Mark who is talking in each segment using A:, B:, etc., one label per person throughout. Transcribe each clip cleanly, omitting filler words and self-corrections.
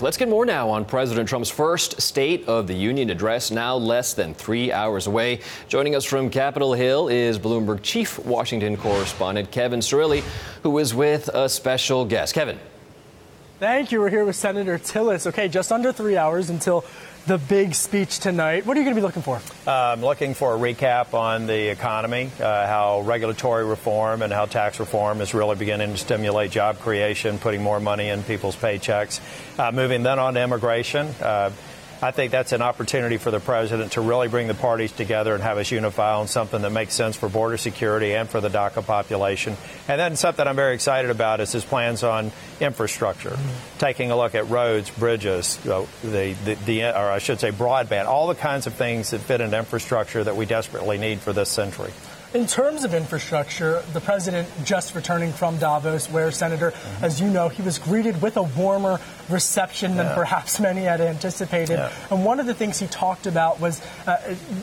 A: Let's get more now on President Trump's first State of the Union address, now less than 3 hours away. Joining us from Capitol Hill is Bloomberg chief Washington correspondent Kevin Cirilli, who is with a special guest. Kevin.
B: Thank you. We're here with Senator Tillis. Okay, just under 3 hours until the big speech tonight. What are you going to be looking for?
C: I'm looking for a recap on the economy, how regulatory reform and how tax reform is really beginning to stimulate job creation, putting more money in people's paychecks. Moving then on to immigration. I think that's an opportunity for the president to really bring the parties together and have us unify on something that makes sense for border security and for the DACA population. And then something I'm very excited about is his plans on infrastructure, taking a look at roads, bridges, or I should say broadband, all the kinds of things that fit into infrastructure that we desperately need for this century.
B: In terms of infrastructure, the president just returning from Davos, where, Senator, as you know, he was greeted with a warmer reception than perhaps many had anticipated. And one of the things he talked about was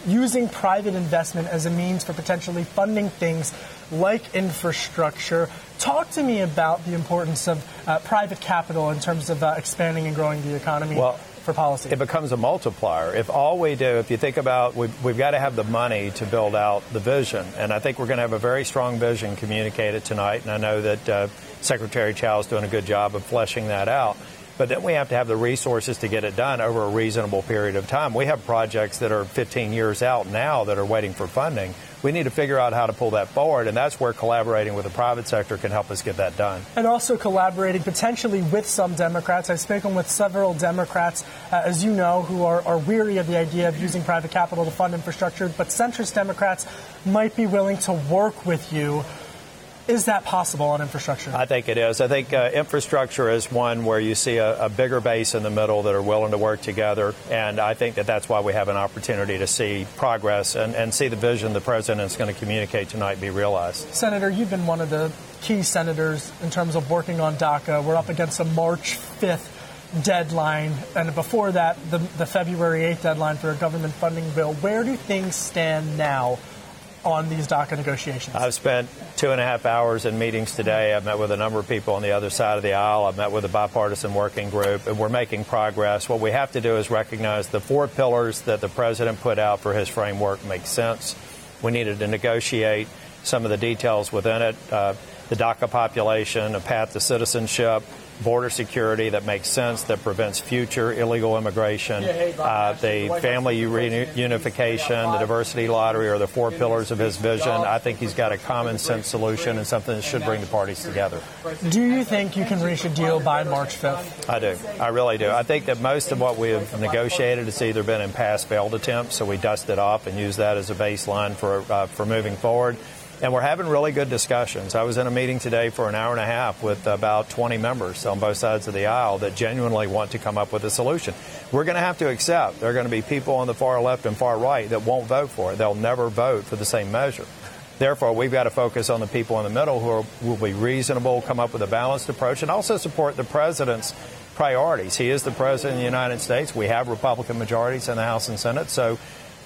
B: using private investment as a means for potentially funding things like infrastructure. Talk to me about the importance of private capital in terms of expanding and growing the economy. For policy.
C: It becomes a multiplier. If you think about, we've got to have the money to build out the vision. And I think we're going to have a very strong vision communicated tonight. And I know that Secretary Chao is doing a good job of fleshing that out. But then we have to have the resources to get it done over a reasonable period of time. We have projects that are 15 years out now that are waiting for funding. We need to figure out how to pull that forward, and that's where collaborating with the private sector can help us get that done.
B: And also collaborating potentially with some Democrats. I've spoken with several Democrats, as you know, who are weary of the idea of using private capital to fund infrastructure, but centrist Democrats might be willing to work with you. Is that possible on infrastructure?
C: I think it is. I think infrastructure is one where you see a bigger base in the middle that are willing to work together. And I think that that's why we have an opportunity to see progress and see the vision the president is going to communicate tonight be realized.
B: Senator, you've been one of the key senators in terms of working on DACA. We're up against a March 5th deadline. And before that, the February 8th deadline for a government funding bill. Where do things stand now on these DACA negotiations?
C: I've spent 2.5 hours in meetings today. I've met with a number of people on the other side of the aisle. I've met with a bipartisan working group, and we're making progress. What we have to do is recognize the 4 pillars that the president put out for his framework make sense. We needed to negotiate some of the details within it, the DACA population, a path to citizenship, border security that makes sense, that prevents future illegal immigration, the family reunification, the diversity lottery are the 4 pillars of his vision. I think he's got a common sense solution and something that should bring the parties together.
B: Do you think you can reach a deal by March 5th?
C: I do. I really do. I think that most of what we have negotiated has either been in past failed attempts, so we dust it off and use that as a baseline for moving forward. And we're having really good discussions. I was in a meeting today for an hour and a half with about 20 members on both sides of the aisle that genuinely want to come up with a solution. We're going to have to accept there are going to be people on the far left and far right that won't vote for it. They'll never vote for the same measure. Therefore, we've got to focus on the people in the middle who will be reasonable, come up with a balanced approach, and also support the president's priorities. He is the president of the United States. We have Republican majorities in the House and Senate, so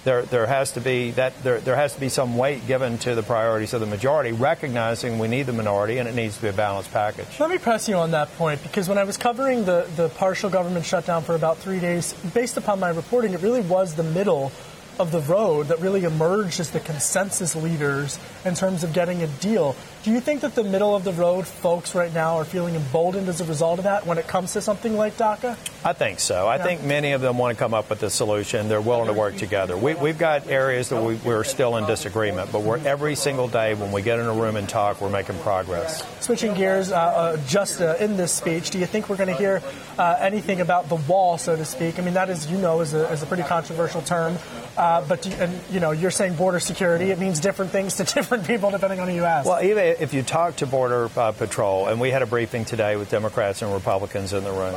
C: there has to be some weight given to the priorities of the majority, recognizing we need the minority and it needs to be a balanced package.
B: Let me press you on that point, because when I was covering the partial government shutdown for about 3 days, based upon my reporting, it really was the middle of the road that really emerged as the consensus leaders in terms of getting a deal. Do you think that the middle of the road folks right now are feeling emboldened as a result of that when it comes to something like DACA?
C: I think so. I think many of them want to come up with a solution. They're willing to work together. We've got areas that we're still in disagreement, but every single day when we get in a room and talk, we're making progress.
B: Switching gears, in this speech, do you think we're going to hear anything about the wall, so to speak? I mean, that is, is a pretty controversial term. But you're saying border security. It means different things to different people depending on who you ask.
C: Well, even if you talk to Border Patrol, and we had a briefing today with Democrats and Republicans in the room,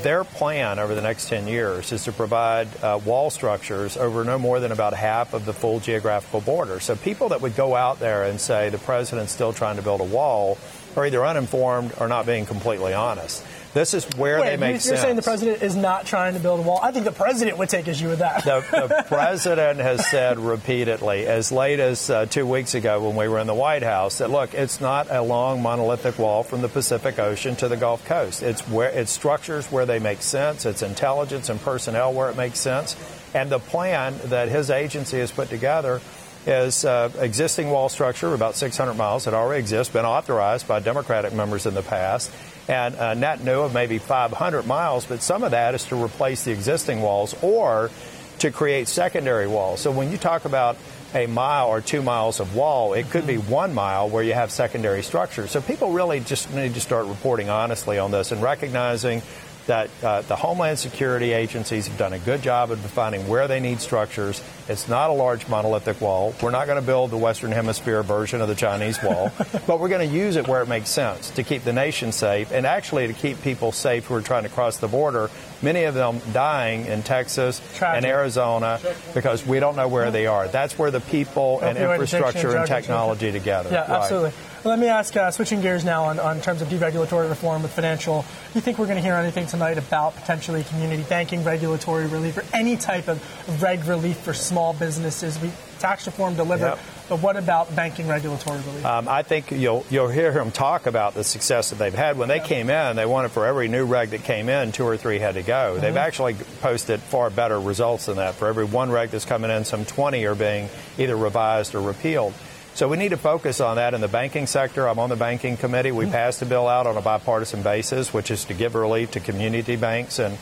C: their plan over the next 10 years is to provide wall structures over no more than about half of the full geographical border. So people that would go out there and say the president's still trying to build a wall are either uninformed or not being completely honest. This is where they make sense.
B: You're saying the president is not trying to build a wall? I think the president would take issue with that.
C: The president has said repeatedly, as late as 2 weeks ago when we were in the White House, that, look, it's not a long monolithic wall from the Pacific Ocean to the Gulf Coast. It's structures where they make sense. It's intelligence and personnel where it makes sense. And the plan that his agency has put together is existing wall structure, about 600 miles that already exists, been authorized by Democratic members in the past, and a net new of maybe 500 miles, but some of that is to replace the existing walls or to create secondary walls. So when you talk about a mile or 2 miles of wall, it could be 1 mile where you have secondary structures. So people really just need to start reporting honestly on this and recognizing that the Homeland Security agencies have done a good job of defining where they need structures. It's not a large monolithic wall. We're not going to build the Western Hemisphere version of the Chinese wall, but we're going to use it where it makes sense to keep the nation safe and actually to keep people safe who are trying to cross the border, many of them dying in Texas and Arizona because we don't know where they are. That's where the people and infrastructure and technology together.
B: Yeah, absolutely. Let me ask, switching gears now on terms of deregulatory reform with financial, do you think we're going to hear anything tonight about potentially community banking regulatory relief or any type of reg relief for small businesses? Tax reform delivered, but what about banking regulatory relief?
C: I think you'll hear him talk about the success that they've had. When they came in, they wanted for every new reg that came in, 2 or 3 had to go. They've actually posted far better results than that. For every 1 reg that's coming in, some 20 are being either revised or repealed. So we need to focus on that in the banking sector. I'm on the banking committee. We passed a bill out on a bipartisan basis, which is to give relief to community banks and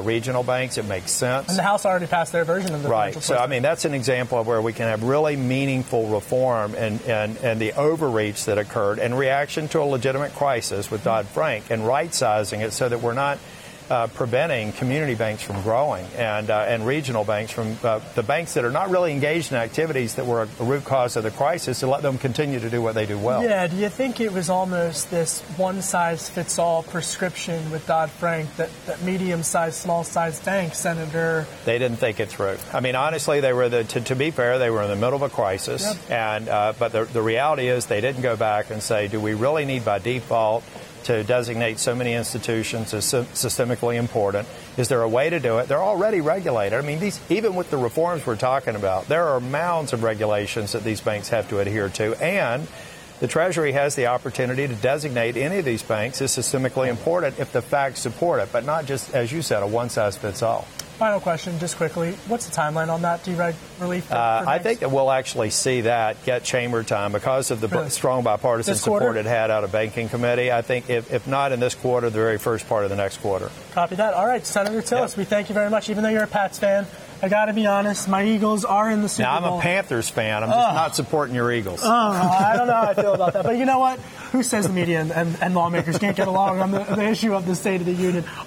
C: regional banks. It makes sense.
B: And the House already passed their version of the
C: right. So, I mean, that's an example of where we can have really meaningful reform and the overreach that occurred in reaction to a legitimate crisis with Dodd-Frank and right-sizing it so that we're not preventing community banks from growing and regional banks from the banks that are not really engaged in activities that were a root cause of the crisis to let them continue to do what they do well.
B: Yeah, do you think it was almost this one-size-fits-all prescription with Dodd-Frank that medium-sized, small-sized banks, Senator?
C: They didn't think it through. I mean, honestly, they were to be fair, they were in the middle of a crisis. And but the reality is they didn't go back and say, do we really need by default to designate so many institutions as systemically important? Is there a way to do it? They're already regulated. I mean, even with the reforms we're talking about, there are mounds of regulations that these banks have to adhere to. And the Treasury has the opportunity to designate any of these banks as systemically important if the facts support it, but not just, as you said, a one-size-fits-all.
B: Final question, just quickly. What's the timeline on that dereg relief?
C: I think that we'll actually see that get chamber time because of the strong bipartisan support it had out of banking committee. I think if not in this quarter, the very first part of the next quarter.
B: Copy that. All right, Senator Tillis, we thank you very much. Even though you're a Pats fan, I got to be honest, my Eagles are in the Super Bowl.
C: Now, I'm a Panthers fan. I'm just not supporting your Eagles.
B: I don't know how I feel about that. But you know what? Who says the media and lawmakers can't get along on the issue of the State of the Union?